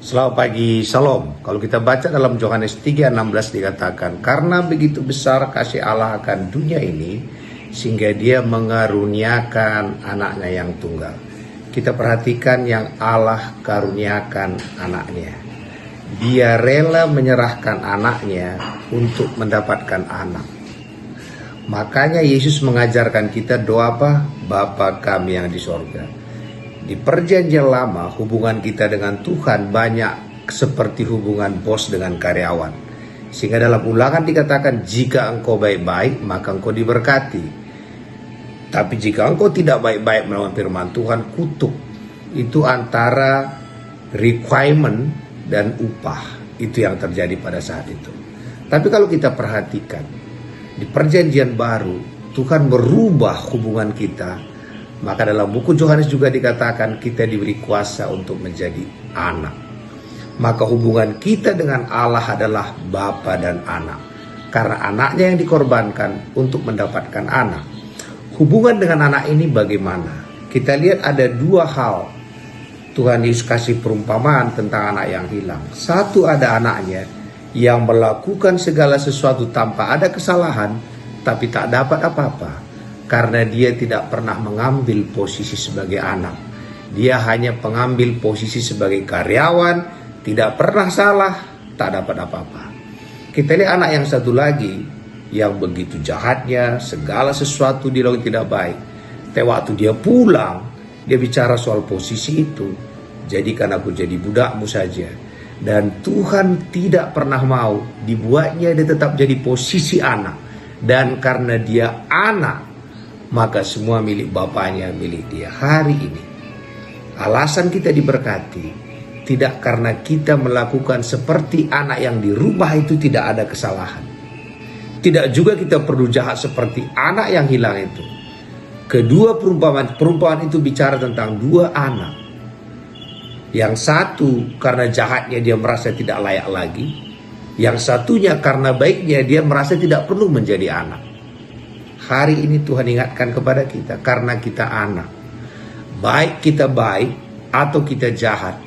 Selamat pagi, Salam. Kalau kita baca dalam Yohanes 3:16 dikatakan, karena begitu besar kasih Allah akan dunia ini, sehingga dia mengaruniakan anaknya yang tunggal. Kita perhatikan yang Allah karuniakan anaknya. Dia rela menyerahkan anaknya untuk mendapatkan anak. Makanya Yesus mengajarkan kita doa apa? Bapa kami yang di sorga. Di perjanjian lama, hubungan kita dengan Tuhan banyak seperti hubungan bos dengan karyawan. Sehingga dalam Ulangan dikatakan, jika engkau baik-baik, maka engkau diberkati. Tapi jika engkau tidak baik-baik melawan firman Tuhan, kutuk. Itu antara requirement dan upah. Itu yang terjadi pada saat itu. Tapi kalau kita perhatikan, di perjanjian baru, Tuhan merubah hubungan kita. Maka dalam buku Yohanes juga dikatakan kita diberi kuasa untuk menjadi anak. Maka hubungan kita dengan Allah adalah Bapa dan anak. Karena anaknya yang dikorbankan untuk mendapatkan anak. Hubungan dengan anak ini bagaimana? Kita lihat ada dua hal. Tuhan Yesus kasih perumpamaan tentang anak yang hilang. Satu, ada anaknya yang melakukan segala sesuatu tanpa ada kesalahan, tapi tak dapat apa-apa. Karena dia tidak pernah mengambil posisi sebagai anak. Dia hanya mengambil posisi sebagai karyawan, tidak pernah salah, tak dapat apa-apa. Kita lihat anak yang satu lagi, yang begitu jahatnya, segala sesuatu dilakukan tidak baik. Tapi waktu dia pulang, dia bicara soal posisi itu. Jadikan aku jadi budakmu saja. Dan Tuhan tidak pernah mau dibuatnya dia tetap jadi posisi anak. Dan karena dia anak, maka semua milik Bapaknya, milik dia. Hari ini alasan kita diberkati tidak karena kita melakukan seperti anak yang di rumah itu tidak ada kesalahan. Tidak juga kita perlu jahat seperti anak yang hilang itu. Kedua perumpamaan itu bicara tentang dua anak. Yang satu karena jahatnya dia merasa tidak layak lagi. Yang satunya karena baiknya dia merasa tidak perlu menjadi anak. Hari ini Tuhan ingatkan kepada kita, karena kita anak. Baik kita baik atau kita jahat.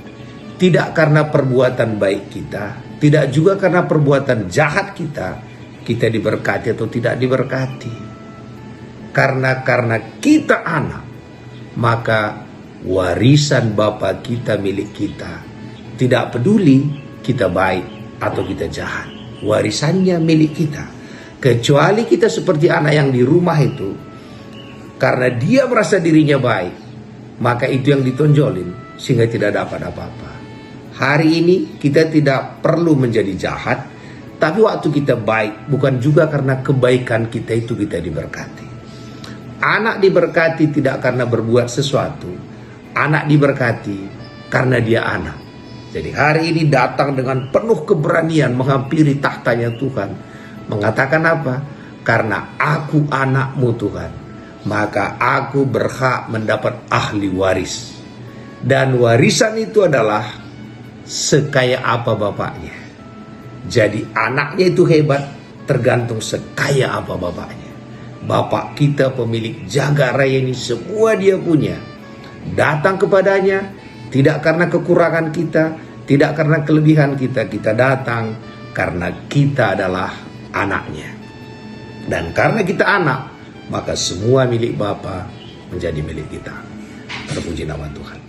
Tidak karena perbuatan baik kita. Tidak juga karena perbuatan jahat kita. Kita diberkati atau tidak diberkati. Karena kita anak. Maka warisan Bapa kita milik kita. Tidak peduli kita baik atau kita jahat. Warisannya milik kita. Kecuali kita seperti anak yang di rumah itu. Karena dia merasa dirinya baik. Maka itu yang ditonjolin. Sehingga tidak dapat apa-apa. Hari ini kita tidak perlu menjadi jahat. Tapi waktu kita baik. Bukan juga karena kebaikan kita itu kita diberkati. Anak diberkati tidak karena berbuat sesuatu. Anak diberkati karena dia anak. Jadi hari ini datang dengan penuh keberanian menghampiri tahtanya Tuhan. Mengatakan apa? Karena aku anakmu Tuhan, maka aku berhak mendapat ahli waris. Dan warisan itu adalah sekaya apa bapaknya. Jadi anaknya itu hebat tergantung sekaya apa bapaknya. Bapak kita pemilik jagat raya ini semua dia punya. Datang kepadanya tidak karena kekurangan kita, tidak karena kelebihan kita. Kita datang karena kita adalah anaknya. Dan karena kita anak, maka semua milik Bapa menjadi milik kita. Terpuji nama Tuhan.